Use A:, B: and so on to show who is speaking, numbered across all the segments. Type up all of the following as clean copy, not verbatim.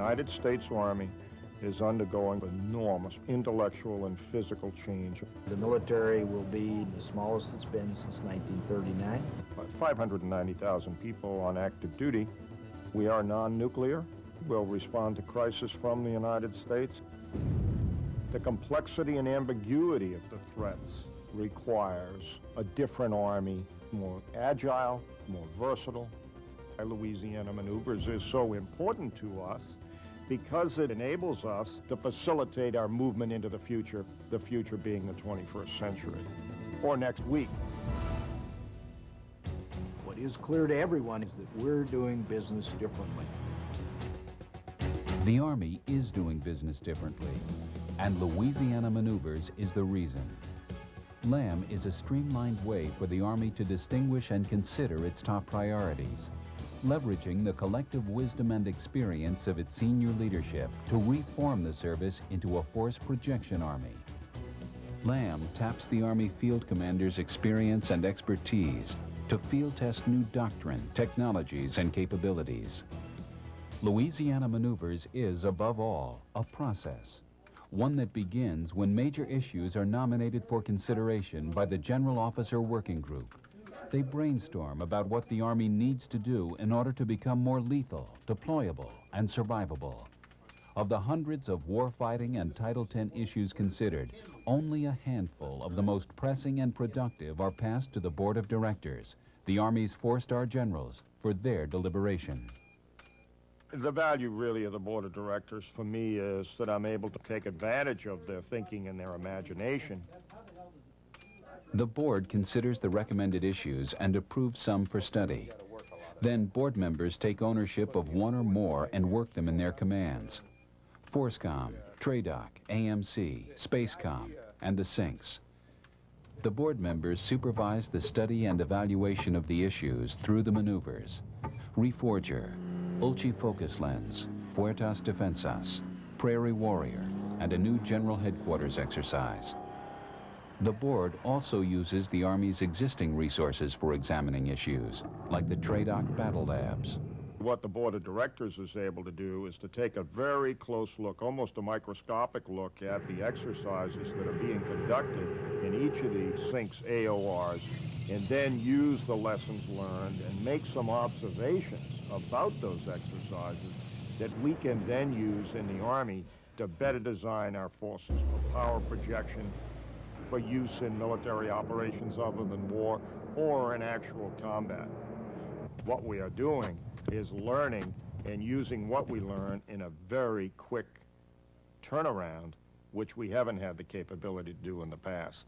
A: United States Army is undergoing enormous intellectual and physical change.
B: The military will be the smallest it's been since 1939.
A: 590,000 people on active duty. We are non-nuclear. We'll respond to crisis from the United States. The complexity and ambiguity of the threats requires a different Army, more agile, more versatile. Louisiana maneuvers is so important to us because it enables us to facilitate our movement into the future being the 21st century, or next week.
B: What is clear to everyone is that we're doing business differently.
C: The Army is doing business differently, and Louisiana Maneuvers is the reason. LAM is a streamlined way for the Army to distinguish and consider its top priorities, leveraging the collective wisdom and experience of its senior leadership to reform the service into a force projection Army. LAM taps the Army field commander's experience and expertise to field test new doctrine, technologies, and capabilities. Louisiana Maneuvers is, above all, a process, one that begins when major issues are nominated for consideration by the General Officer Working Group. They brainstorm about what the Army needs to do in order to become more lethal, deployable, and survivable. Of the hundreds of warfighting and Title X issues considered, only a handful of the most pressing and productive are passed to the Board of Directors, the Army's four-star generals, for their deliberation.
A: The value really of the Board of Directors for me is that I'm able to take advantage of their thinking and their imagination.
C: The board considers the recommended issues and approves some for study. Then board members take ownership of one or more and work them in their commands. FORSCOM, TRADOC, AMC, SpaceCom, and the SYNCs. The board members supervise the study and evaluation of the issues through the maneuvers. REFORGER, ULCHI Focus Lens, Fuertas Defensas, PRAIRIE Warrior, and a new General Headquarters exercise. The board also uses the Army's existing resources for examining issues, like the TRADOC Battle Labs.
A: What the Board of Directors is able to do is to take a very close look, almost a microscopic look at the exercises that are being conducted in each of these SYNCs AORs, and then use the lessons learned and make some observations about those exercises that we can then use in the Army to better design our forces for power projection, for use in military operations other than war, or in actual combat. What we are doing is learning and using what we learn in a very quick turnaround, which we haven't had the capability to do in the past.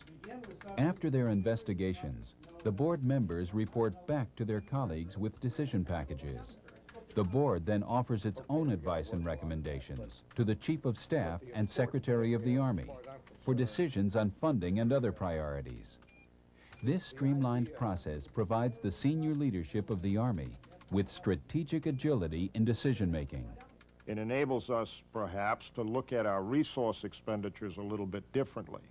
C: After their investigations, the board members report back to their colleagues with decision packages. The board then offers its own advice and recommendations to the Chief of Staff and Secretary of the Army for decisions on funding and other priorities. This streamlined process provides the senior leadership of the Army with strategic agility in decision-making.
A: It enables us, perhaps, to look at our resource expenditures a little bit differently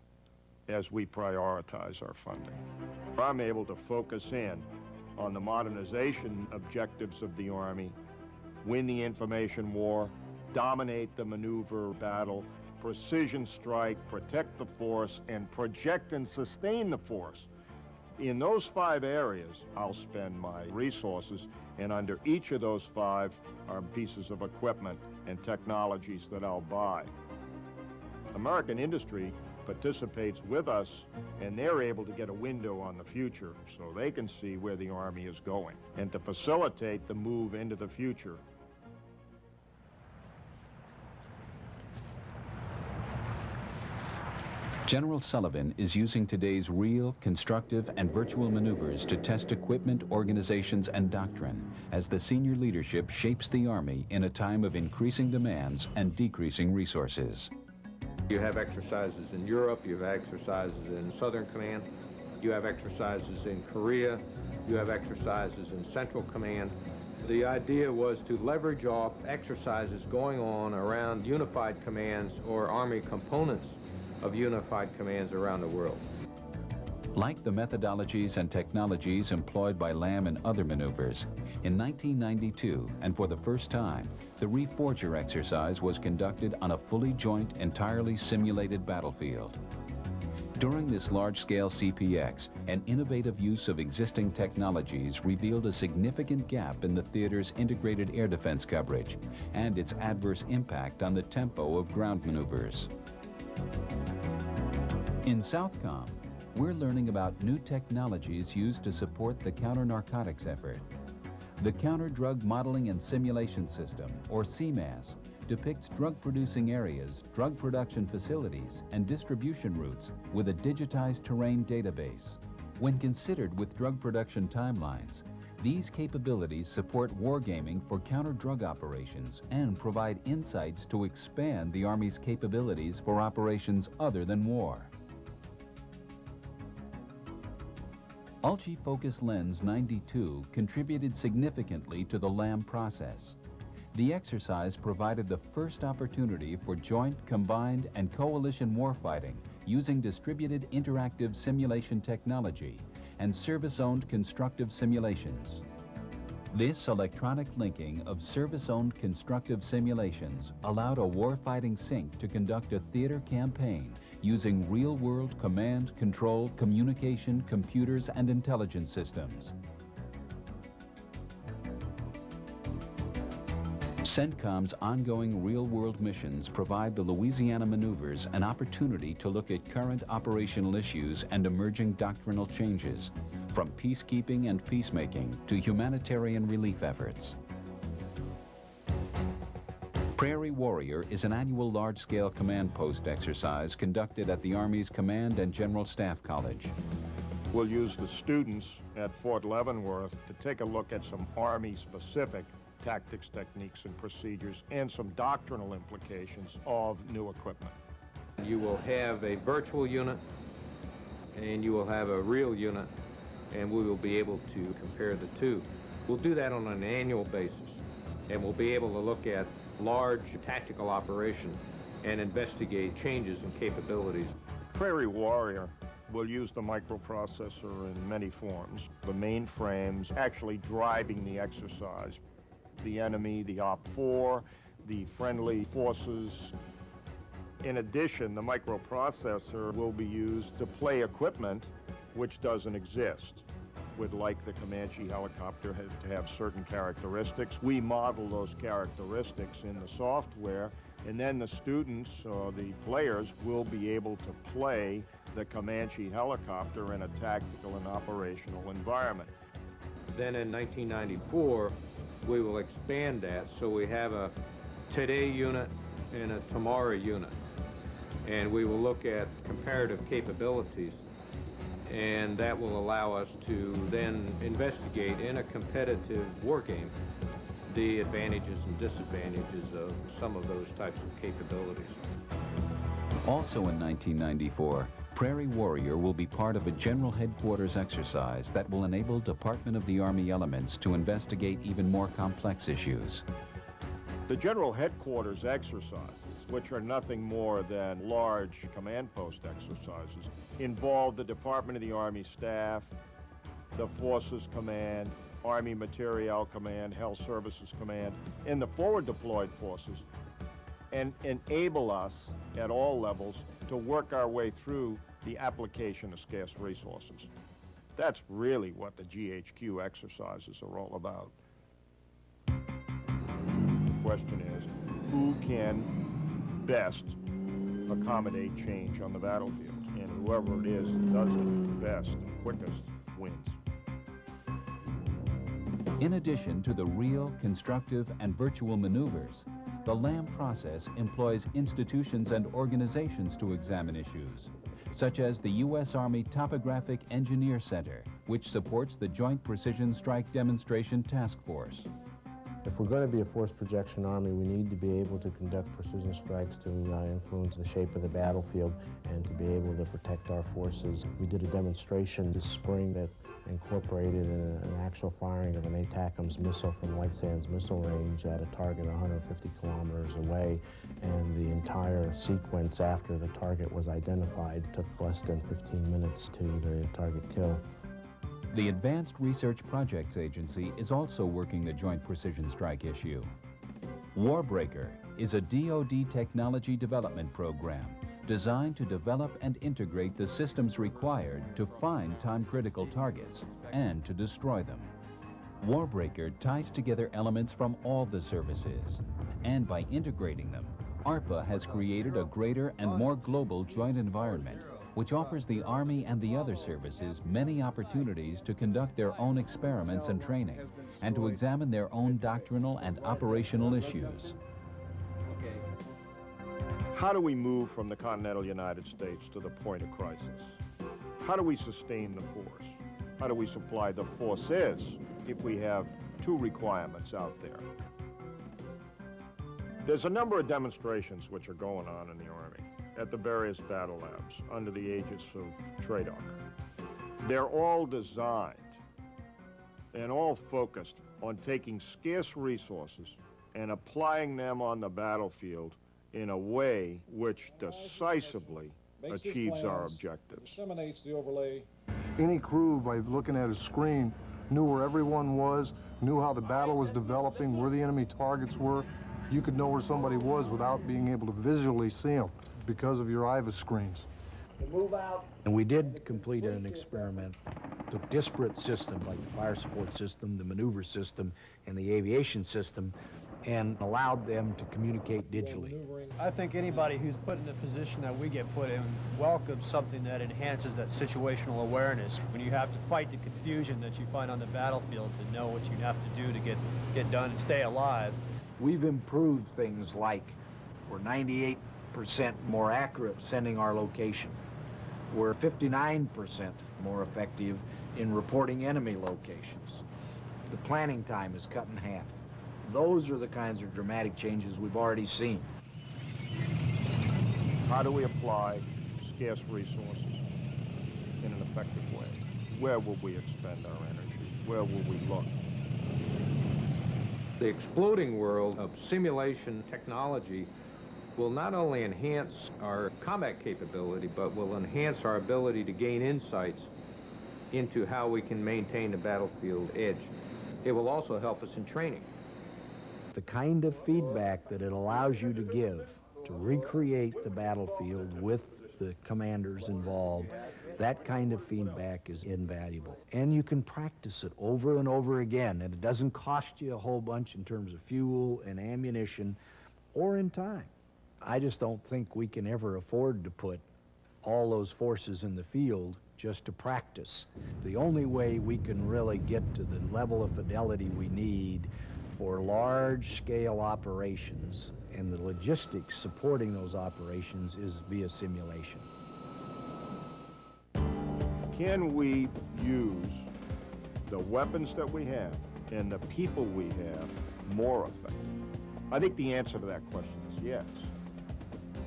A: as we prioritize our funding. I'm able to focus in on the modernization objectives of the Army, win the information war, dominate the maneuver battle, precision strike, protect the force, and project and sustain the force. In those 5 areas, I'll spend my resources, and under each of those 5 are pieces of equipment and technologies that I'll buy. American industry participates with us, and they're able to get a window on the future so they can see where the Army is going and to facilitate the move into the future.
C: General Sullivan is using today's real, constructive, and virtual maneuvers to test equipment, organizations, and doctrine as the senior leadership shapes the Army in a time of increasing demands and decreasing resources.
D: You have exercises in Europe, you have exercises in Southern Command, you have exercises in Korea, you have exercises in Central Command. The idea was to leverage off exercises going on around unified commands or Army components of unified commands around the world.
C: Like the methodologies and technologies employed by LAM in other maneuvers, in 1992, and for the first time, the REFORGER exercise was conducted on a fully joint, entirely simulated battlefield. During this large-scale CPX, an innovative use of existing technologies revealed a significant gap in the theater's integrated air defense coverage and its adverse impact on the tempo of ground maneuvers. In SOUTHCOM, we're learning about new technologies used to support the counter-narcotics effort. The Counter-Drug Modeling and Simulation System, or CMAS, depicts drug-producing areas, drug production facilities, and distribution routes with a digitized terrain database. When considered with drug production timelines, these capabilities support wargaming for counter-drug operations and provide insights to expand the Army's capabilities for operations other than war. ULCHI Focus Lens 92 contributed significantly to the LAM process. The exercise provided the first opportunity for joint, combined, and coalition warfighting using distributed interactive simulation technology and service-owned constructive simulations. This electronic linking of service-owned constructive simulations allowed a warfighting sync to conduct a theater campaign using real-world command, control, communication, computers, and intelligence systems. CENTCOM's ongoing real-world missions provide the Louisiana maneuvers an opportunity to look at current operational issues and emerging doctrinal changes, from peacekeeping and peacemaking to humanitarian relief efforts. Prairie Warrior is an annual large-scale command post exercise conducted at the Army's Command and General Staff College.
A: We'll use the students at Fort Leavenworth to take a look at some Army-specific tactics, techniques, and procedures, and some doctrinal implications of new equipment.
D: You will have a virtual unit, and you will have a real unit, and we will be able to compare the two. We'll do that on an annual basis, and we'll be able to look at large tactical operation and investigate changes in capabilities.
A: Prairie Warrior will use the microprocessor in many forms. The mainframes actually driving the exercise. The enemy, the OP4, the friendly forces. In addition, the microprocessor will be used to play equipment which doesn't exist. Would like the Comanche helicopter to have certain characteristics. We model those characteristics in the software, and then the students or the players will be able to play the Comanche helicopter in a tactical and operational environment.
D: Then in 1994, we will expand that so we have a today unit and a tomorrow unit. And we will look at comparative capabilities, and that will allow us to then investigate in a competitive war game the advantages and disadvantages of some of those types of capabilities.
C: Also in 1994, Prairie Warrior will be part of a General Headquarters exercise that will enable Department of the Army elements to investigate even more complex issues.
A: The General Headquarters exercises, which are nothing more than large command post exercises, involve the Department of the Army staff, the Forces Command, Army Materiel Command, Health Services Command, and the forward deployed forces, and enable us at all levels to work our way through the application of scarce resources. That's really what the GHQ exercises are all about. The question is, who can best accommodate change on the battlefield? And whoever it is that does it best and quickest wins.
C: In addition to the real, constructive, and virtual maneuvers, the LAM process employs institutions and organizations to examine issues, such as the U.S. Army Topographic Engineer Center, which supports the Joint Precision Strike Demonstration Task Force.
E: If we're going to be a force projection army, we need to be able to conduct precision strikes to influence the shape of the battlefield and to be able to protect our forces. We did a demonstration this spring that incorporated in an actual firing of an ATACMS missile from White Sands Missile Range at a target 150 kilometers away, and the entire sequence after the target was identified took less than 15 minutes to the target kill.
C: The Advanced Research Projects Agency is also working the Joint Precision Strike issue. Warbreaker is a DoD technology development program designed to develop and integrate the systems required to find time-critical targets and to destroy them. Warbreaker ties together elements from all the services, and by integrating them, ARPA has created a greater and more global joint environment which offers the Army and the other services many opportunities to conduct their own experiments and training, and to examine their own doctrinal and operational issues.
A: How do we move from the continental United States to the point of crisis? How do we sustain the force? How do we supply the forces if we have two requirements out there? There's a number of demonstrations which are going on in the Army at the various battle labs under the aegis of TRADOC. They're all designed and all focused on taking scarce resources and applying them on the battlefield in a way which decisively achieves our objectives.
F: Disseminates the overlay.
G: Any crew, by looking at a screen, knew where everyone was, knew how the battle was developing, where the enemy targets were. You could know where somebody was without being able to visually see them because of your IVAS screens.
B: And we did complete an experiment, took disparate systems like the fire support system, the maneuver system, and the aviation system, and allowed them to communicate digitally.
H: I think anybody who's put in the position that we get put in welcomes something that enhances that situational awareness. When you have to fight the confusion that you find on the battlefield to know what you have to do to get done and stay alive.
B: We've improved things like we're 98% more accurate sending our location. We're 59% more effective in reporting enemy locations. The planning time is cut in half. Those are the kinds of dramatic changes we've already seen.
A: How do we apply scarce resources in an effective way? Where will we expend our energy? Where will we look?
D: The exploding world of simulation technology will not only enhance our combat capability, but will enhance our ability to gain insights into how we can maintain the battlefield edge. It will also help us in training.
B: The kind of feedback that it allows you to give to recreate the battlefield with the commanders involved, that kind of feedback is invaluable. And you can practice it over and over again, and it doesn't cost you a whole bunch in terms of fuel and ammunition or in time. I just don't think we can ever afford to put all those forces in the field just to practice. The only way we can really get to the level of fidelity we need for large-scale operations and the logistics supporting those operations is via simulation.
A: Can we use the weapons that we have and the people we have more effectively? I think the answer to that question is yes,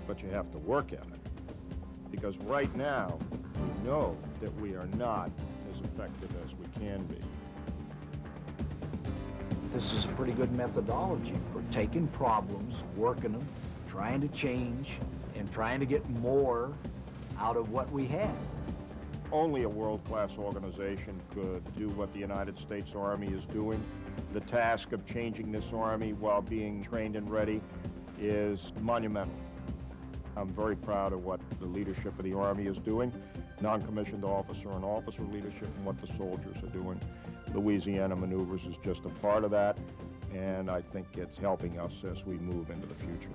A: but you have to work at it. Because right now, we know that we are not as effective as we can be.
B: This is a pretty good methodology for taking problems, working them, trying to change, and trying to get more out of what we have.
A: Only a world-class organization could do what the United States Army is doing. The task of changing this Army while being trained and ready is monumental. I'm very proud of what the leadership of the Army is doing, non-commissioned officer and officer leadership, and what the soldiers are doing. Louisiana Maneuvers is just a part of that, and I think it's helping us as we move into the future.